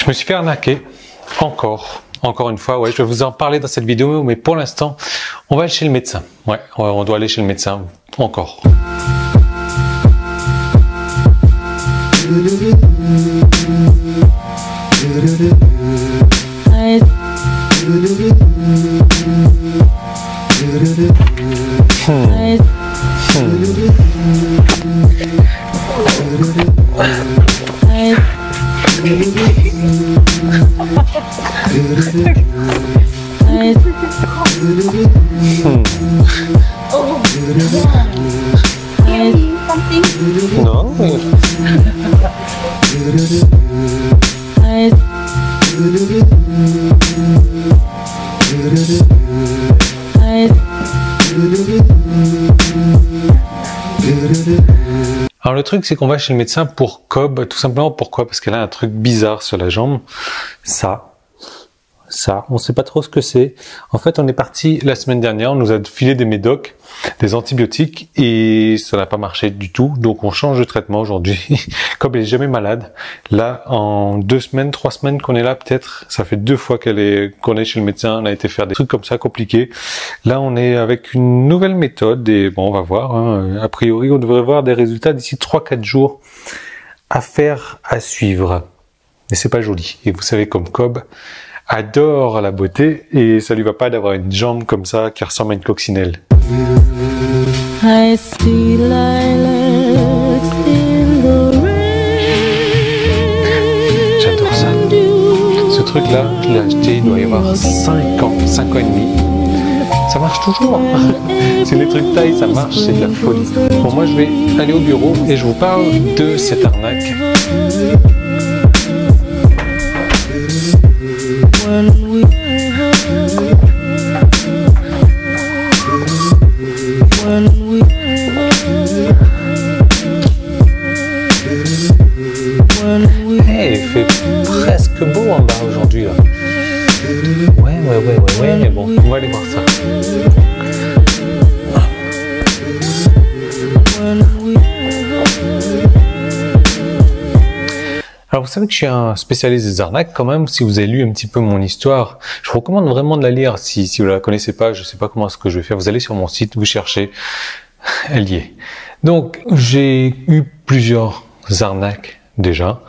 Je me suis fait arnaquer, encore une fois, ouais, je vais vous en parler dans cette vidéo, mais pour l'instant, on va aller chez le médecin. Ouais, on doit aller chez le médecin, encore. Non, mais... Alors le truc, c'est qu'on va chez le médecin pour Cobb, tout simplement. Pourquoi? Parce qu'elle a un truc bizarre sur la jambe. Ça, on sait pas trop ce que c'est. En fait, on est parti la semaine dernière, on nous a filé des médocs, des antibiotiques, et ça n'a pas marché du tout. Donc on change de traitement aujourd'hui. Cobb elle est jamais malade. Là, en 2 semaines, 3 semaines qu'on est là, peut-être, ça fait 2 fois qu'on est chez le médecin, on a été faire des trucs comme ça compliqués. Là, on est avec une nouvelle méthode, et bon, on va voir. Hein. A priori, on devrait voir des résultats d'ici 3-4 jours. Affaire à suivre. Mais c'est pas joli. Et vous savez, comme Cobb adore la beauté, et ça lui va pas d'avoir une jambe comme ça qui ressemble à une coccinelle. J'adore ça. Ce truc là, je l'ai acheté, il doit y avoir 5 ans et demi. Ça marche toujours. C'est les trucs taille, ça marche, c'est de la folie. Bon, moi je vais aller au bureau et je vous parle de cette arnaque. Hey, il fait presque beau en bas aujourd'hui là. Ouais, mais bon, on va aller voir ça. Alors vous savez que je suis un spécialiste des arnaques quand même. Si vous avez lu un petit peu mon histoire, je vous recommande vraiment de la lire. Si vous la connaissez pas, je sais pas comment est-ce que je vais faire. Vous allez sur mon site, vous cherchez, elle y est. Donc j'ai eu plusieurs arnaques déjà,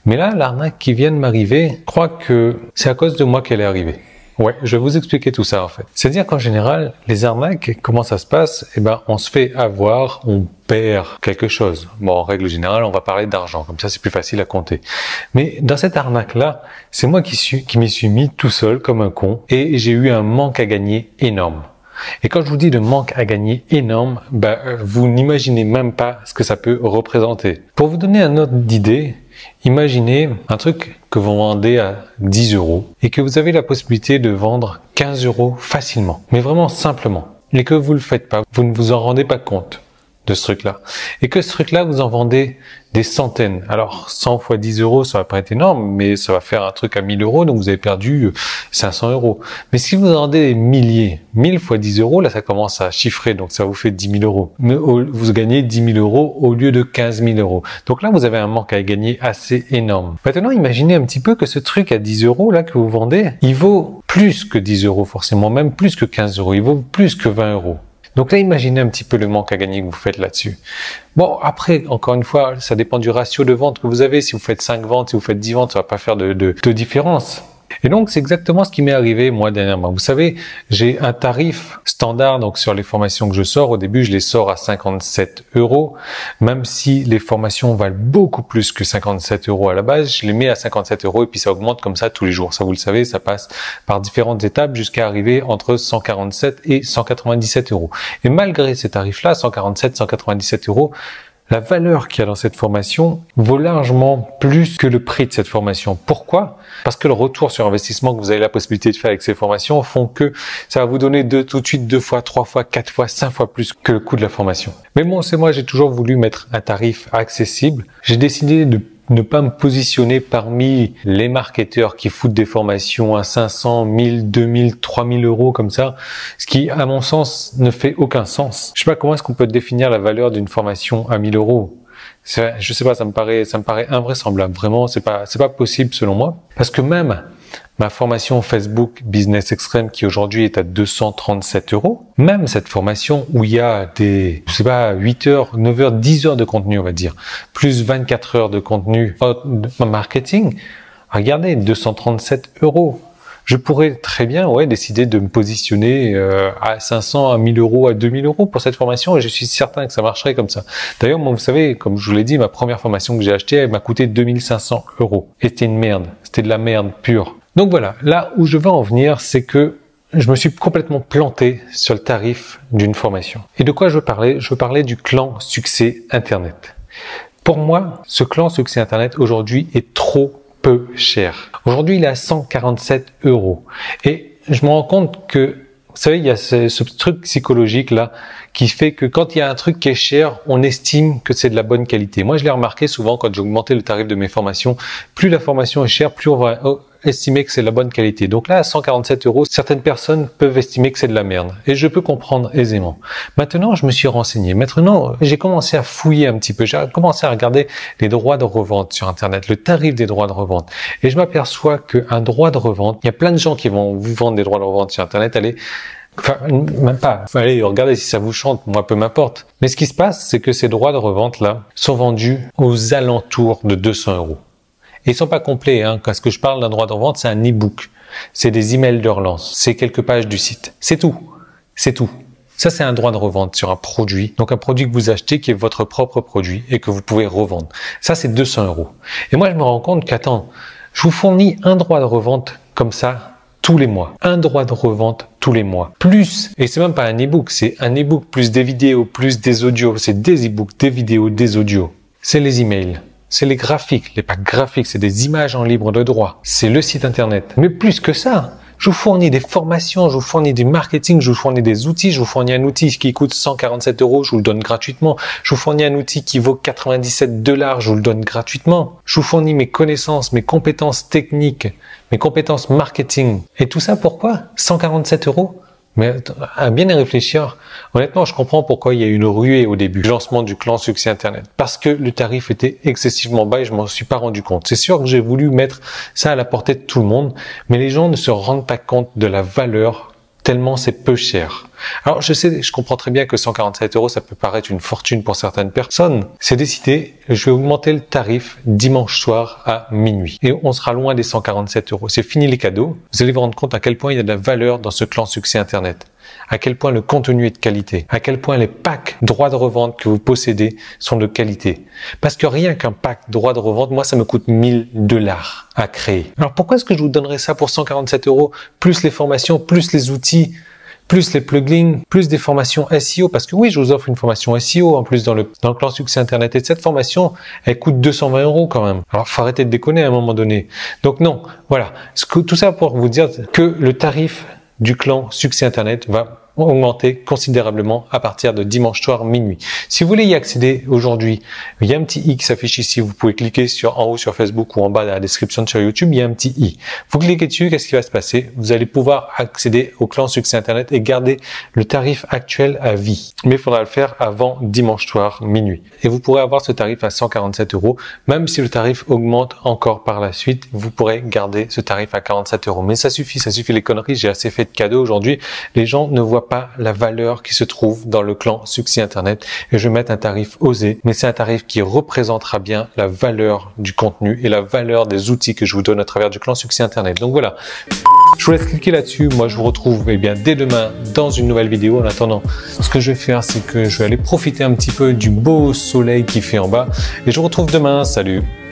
mais là l'arnaque qui vient de m'arriver, je crois que c'est à cause de moi qu'elle est arrivée. Ouais, je vais vous expliquer tout ça en fait. C'est-à-dire qu'en général, les arnaques, comment ça se passe? Eh ben, on se fait avoir, on perd quelque chose. Bon, en règle générale, on va parler d'argent, comme ça c'est plus facile à compter. Mais dans cette arnaque-là, c'est moi qui m'y suis mis tout seul comme un con, et j'ai eu un manque à gagner énorme. Et quand je vous dis de manque à gagner énorme, ben, vous n'imaginez même pas ce que ça peut représenter. Pour vous donner un ordre d'idée, imaginez un truc que vous vendez à 10 € et que vous avez la possibilité de vendre 15 € facilement, mais vraiment simplement, et que vous le faites pas, vous ne vous en rendez pas compte de ce truc-là, et que ce truc-là, vous en vendez des centaines. Alors 100 fois 10 €, ça va pas être énorme, mais ça va faire un truc à 1000 €, donc vous avez perdu 500 €. Mais si vous en vendez des milliers, 1000 fois 10 €, là ça commence à chiffrer, donc ça vous fait 10 000 €. Mais vous gagnez 10 000 € au lieu de 15 000 €. Donc là vous avez un manque à gagner assez énorme. Maintenant imaginez un petit peu que ce truc à 10 € là que vous vendez, il vaut plus que 10 € forcément, même plus que 15 €, il vaut plus que 20 €. Donc là, imaginez un petit peu le manque à gagner que vous faites là-dessus. Bon, après, encore une fois, ça dépend du ratio de vente que vous avez. Si vous faites 5 ventes, si vous faites 10 ventes, ça va pas faire de différence. Et donc, c'est exactement ce qui m'est arrivé, moi, dernièrement. Vous savez, j'ai un tarif standard, donc sur les formations que je sors. Au début, je les sors à 57 €. Même si les formations valent beaucoup plus que 57 € à la base, je les mets à 57 € et puis ça augmente comme ça tous les jours. Ça, vous le savez, ça passe par différentes étapes jusqu'à arriver entre 147 et 197 €. Et malgré ces tarifs-là, 147, 197 €, la valeur qu'il y a dans cette formation vaut largement plus que le prix de cette formation. Pourquoi? Parce que le retour sur investissement que vous avez la possibilité de faire avec ces formations font que ça va vous donner tout de suite 2 fois, 3 fois, 4 fois, 5 fois plus que le coût de la formation. Mais bon, c'est moi, j'ai toujours voulu mettre un tarif accessible. J'ai décidé de ne pas me positionner parmi les marketeurs qui foutent des formations à 500, 1000, 2000, 3000 € comme ça, ce qui, à mon sens, ne fait aucun sens. Je sais pas comment est-ce qu'on peut définir la valeur d'une formation à 1000 €. Je sais pas, ça me paraît invraisemblable. Vraiment, c'est pas possible selon moi. Parce que même ma formation Facebook Business Extreme qui aujourd'hui est à 237 €, même cette formation où il y a des, 8 heures, 9 heures, 10 heures de contenu, on va dire, plus 24 heures de contenu marketing, regardez, 237 €. Je pourrais très bien, décider de me positionner à 500, à 1000 €, à 2000 € pour cette formation et je suis certain que ça marcherait comme ça. D'ailleurs, moi, vous savez, comme je vous l'ai dit, ma première formation que j'ai achetée, elle m'a coûté 2500 €. Et c'était une merde. C'était de la merde pure. Donc voilà, là où je veux en venir, c'est que je me suis complètement planté sur le tarif d'une formation. Et de quoi je veux parler? Je veux parler du clan Succès Internet. Pour moi, ce clan Succès Internet aujourd'hui est trop peu cher. Aujourd'hui, il est à 147 €. Et je me rends compte que, vous savez, il y a ce truc psychologique là qui fait que quand il y a un truc qui est cher, on estime que c'est de la bonne qualité. Moi, je l'ai remarqué souvent quand j'ai augmenté le tarif de mes formations. Plus la formation est chère, plus on va estimer que c'est de la bonne qualité. Donc là, à 147 €, certaines personnes peuvent estimer que c'est de la merde. Et je peux comprendre aisément. Maintenant, je me suis renseigné. Maintenant, j'ai commencé à fouiller un petit peu. J'ai commencé à regarder les droits de revente sur Internet, le tarif des droits de revente. Et je m'aperçois qu'un droit de revente, il y a plein de gens qui vont vous vendre des droits de revente sur Internet. Même pas. Allez, regardez si ça vous chante, moi peu m'importe. Mais ce qui se passe, c'est que ces droits de revente-là sont vendus aux alentours de 200 €. Et ils sont pas complets, Parce que je parle d'un droit de revente, c'est un e-book. C'est des emails de relance. C'est quelques pages du site. C'est tout. C'est tout. Ça, c'est un droit de revente sur un produit. Donc, un produit que vous achetez qui est votre propre produit et que vous pouvez revendre. Ça, c'est 200 €. Et moi, je me rends compte qu'attends, je vous fournis un droit de revente comme ça tous les mois. Un droit de revente tous les mois. Plus, et c'est même pas un e-book, c'est un e-book plus des vidéos, plus des audios. C'est des e-books, des vidéos, des audios. C'est les emails. C'est les graphiques, les packs graphiques, c'est des images en libre de droit. C'est le site internet. Mais plus que ça, je vous fournis des formations, je vous fournis du marketing, je vous fournis des outils, je vous fournis un outil qui coûte 147 €, je vous le donne gratuitement. Je vous fournis un outil qui vaut 97 $, je vous le donne gratuitement. Je vous fournis mes connaissances, mes compétences techniques, mes compétences marketing. Et tout ça pourquoi? 147 €? Mais à bien y réfléchir, honnêtement, je comprends pourquoi il y a eu une ruée au début du lancement du clan Succès Internet. Parce que le tarif était excessivement bas et je m'en suis pas rendu compte. C'est sûr que j'ai voulu mettre ça à la portée de tout le monde, mais les gens ne se rendent pas compte de la valeur tellement c'est peu cher. Alors je comprends très bien que 147 €, ça peut paraître une fortune pour certaines personnes. C'est décidé, je vais augmenter le tarif dimanche soir à minuit. Et on sera loin des 147 €. C'est fini les cadeaux. Vous allez vous rendre compte à quel point il y a de la valeur dans ce clan Succès Internet. À quel point le contenu est de qualité. À quel point les packs droits de revente que vous possédez sont de qualité. Parce que rien qu'un pack droits de revente, moi ça me coûte 1000 $ à créer. Alors pourquoi est-ce que je vous donnerais ça pour 147 €, plus les formations, plus les outils, plus les plugins, plus des formations SEO, parce que oui, je vous offre une formation SEO en plus dans le clan Succès Internet. Et cette formation, elle coûte 220 € quand même. Alors, faut arrêter de déconner à un moment donné. Donc non, voilà. Tout ça pour vous dire que le tarif du clan Succès Internet va augmenter considérablement à partir de dimanche soir minuit. Si vous voulez y accéder aujourd'hui, il y a un petit i qui s'affiche ici. Vous pouvez cliquer en haut sur Facebook ou en bas dans la description sur YouTube. Il y a un petit i. Vous cliquez dessus, qu'est-ce qui va se passer? Vous allez pouvoir accéder au clan Succès Internet et garder le tarif actuel à vie. Mais il faudra le faire avant dimanche soir minuit. Et vous pourrez avoir ce tarif à 147 €. Même si le tarif augmente encore par la suite, vous pourrez garder ce tarif à 47 €. Mais ça suffit les conneries. J'ai assez fait de cadeaux aujourd'hui. Les gens ne voient pas la valeur qui se trouve dans le clan Succès Internet et je vais mettre un tarif osé, mais c'est un tarif qui représentera bien la valeur du contenu et la valeur des outils que je vous donne à travers du clan Succès Internet. Donc voilà, je vous laisse cliquer là-dessus. Moi, je vous retrouve dès demain dans une nouvelle vidéo. En attendant, ce que je vais faire, c'est que je vais aller profiter un petit peu du beau soleil qui fait en bas et je vous retrouve demain. Salut!